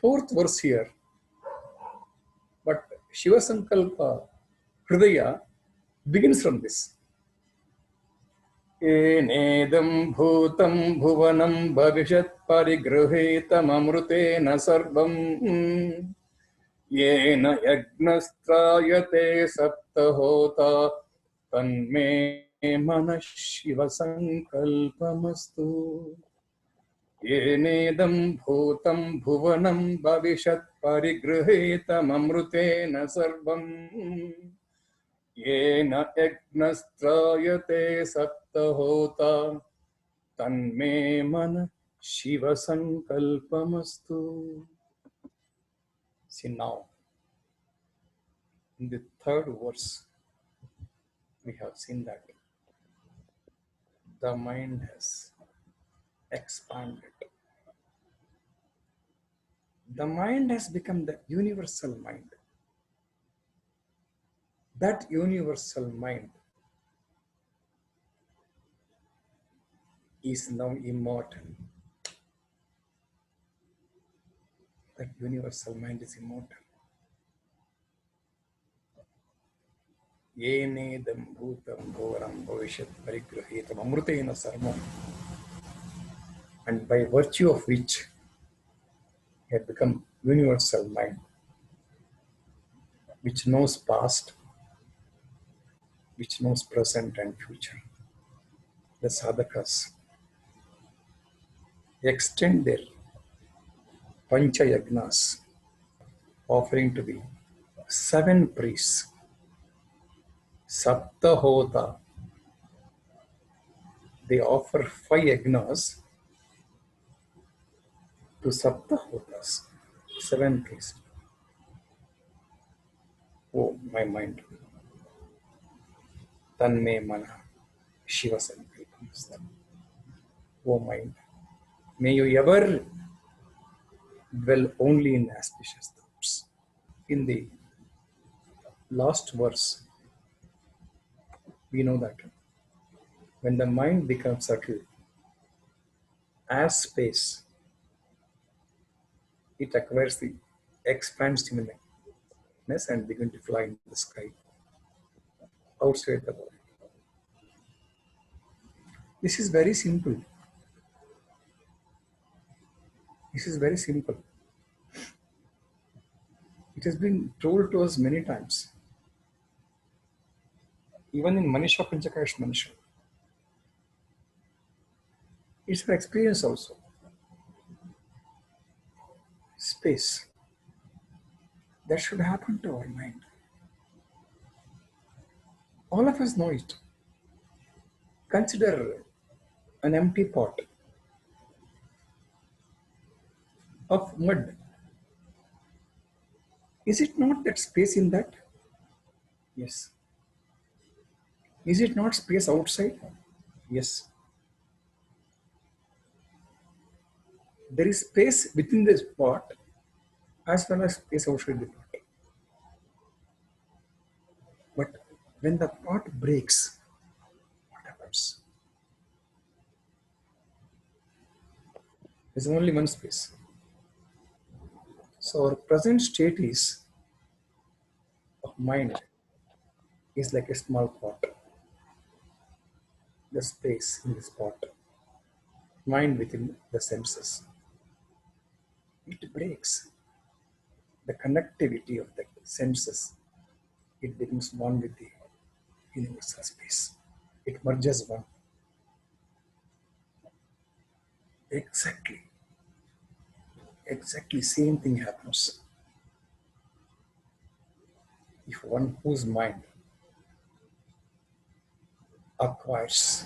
fourth verse here. But Shiva Sankalpa Hridaya begins from this. Enedam bhutam bhuvanam bhavishat parigrahetam amrutena sarvam yena yagnastrayate saptahota tanme mana Shiva sankalpamastu. Enedam bhutam bhuvanam bhavishat parigrahetam amrutena sarvam yena yagnastrayate saptahota tanme mana Shiva sankalpamastu. See now, in the third verse, we have seen that the mind has expanded. The mind has become the universal mind. That universal mind is now immortal. That universal mind is immortal. Yenedam bhutam bhuvaram bhavishat parigrahetam amrutena sarvam. And by virtue of which he had become universal mind, which knows past, which knows present and future. The sadhakas extend their pancha yagnas, offering to the 7 priests, saptahota. They offer 5 yagnas to saptahotas, 7 priests. Oh, my mind. Tanme mana Shiva sankalpamastu. Oh mind, may you ever dwell only in auspicious thoughts. In the last verse, we know that when the mind becomes subtle, as space, it acquires the expansiveness and begins to fly in the sky outside the body. This is very simple. This is very simple. It has been told to us many times. Even in Manisha Panchakash Manisha. It's an experience also. Space. That should happen to our mind. All of us know it. Consider an empty pot of mud. Is it not that space in that? Yes. Is it not space outside? Yes. There is space within this pot as well as space outside the pot. But when the pot breaks, what happens? There's only one space. So our present state of mind is like a small pot. The space in this pot, mind within the senses. It breaks. The connectivity of the senses, it becomes one with the universal space. It merges one. Exactly same thing happens. If one whose mind acquires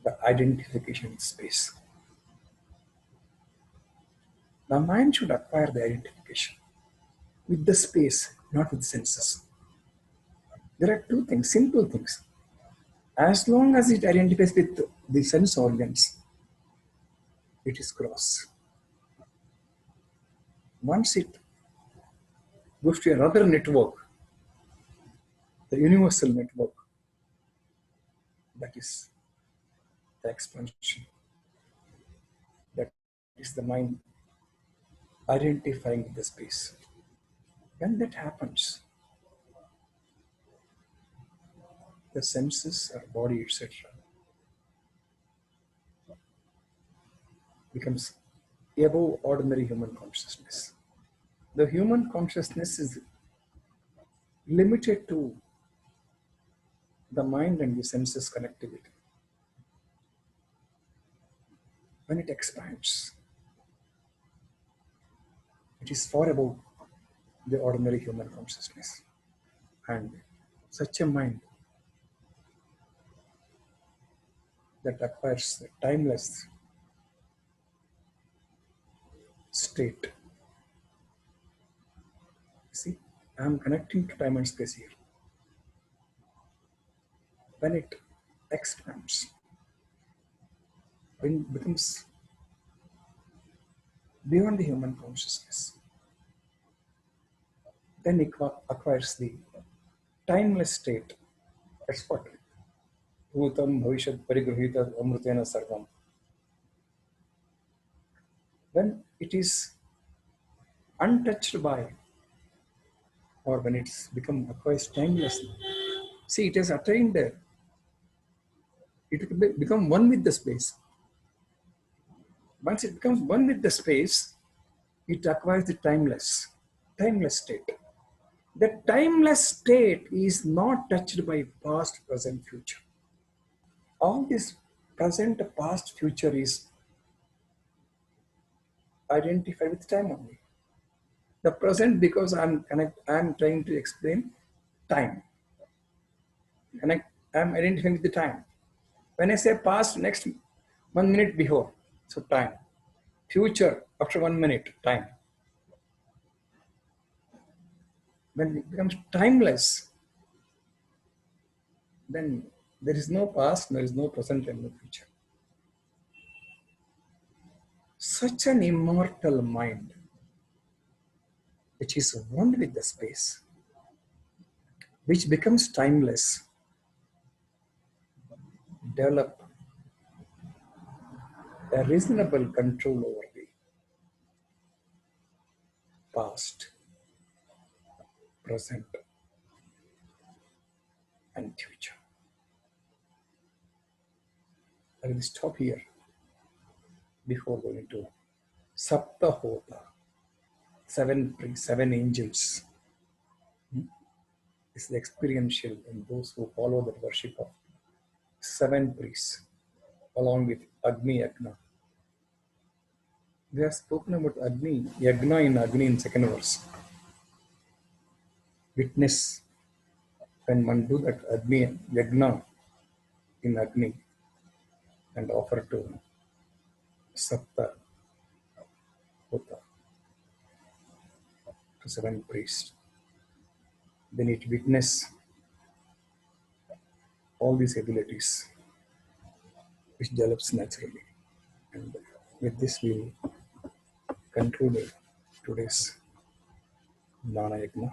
the identification with space, the mind should acquire the identification with the space, not with senses. There are 2 things, simple things. As long as it identifies with the sense organs, it is cross. Once it goes to another network, the universal network, that is the expansion. That is the mind identifying the space. When that happens, the senses or body, etc., becomes above ordinary human consciousness. The human consciousness is limited to the mind and the senses connectivity. When it expands, it is far above the ordinary human consciousness. And such a mind that acquires the timeless state. See, I am connecting to time and space here. When it expands, when it becomes beyond the human consciousness, then it acquires the timeless state. That's what Bhutam Bhavishyat Parigruhita Amrutena Sarvam. When it is untouched by, or when it's acquires timeless, see, it has attained, it will become one with the space. Once it becomes one with the space, it acquires the timeless state. The timeless state is not touched by past, present, future. All this present, past, future is identified with time only. The present, because I'm trying to explain time. I'm identifying with the time. When I say past, next 1 minute before, so time. Future, after 1 minute, time. When it becomes timeless, then there is no past, there is no present, and no future. Such an immortal mind, which is one with the space, which becomes timeless, develop a reasonable control over the past, present, and future. I will stop here before going to Sapta Hota, seven angels. This is the experiential in those who follow the worship of 7 priests, along with Agni Yagna. We have spoken about Agni, Yagna in second verse. Witness when one do that Agni, Yagna in Agni and offer to Sapta Hota, to 7 priests. Then it witness all these abilities which develops naturally. And with this we will conclude today's Jnana Yagna.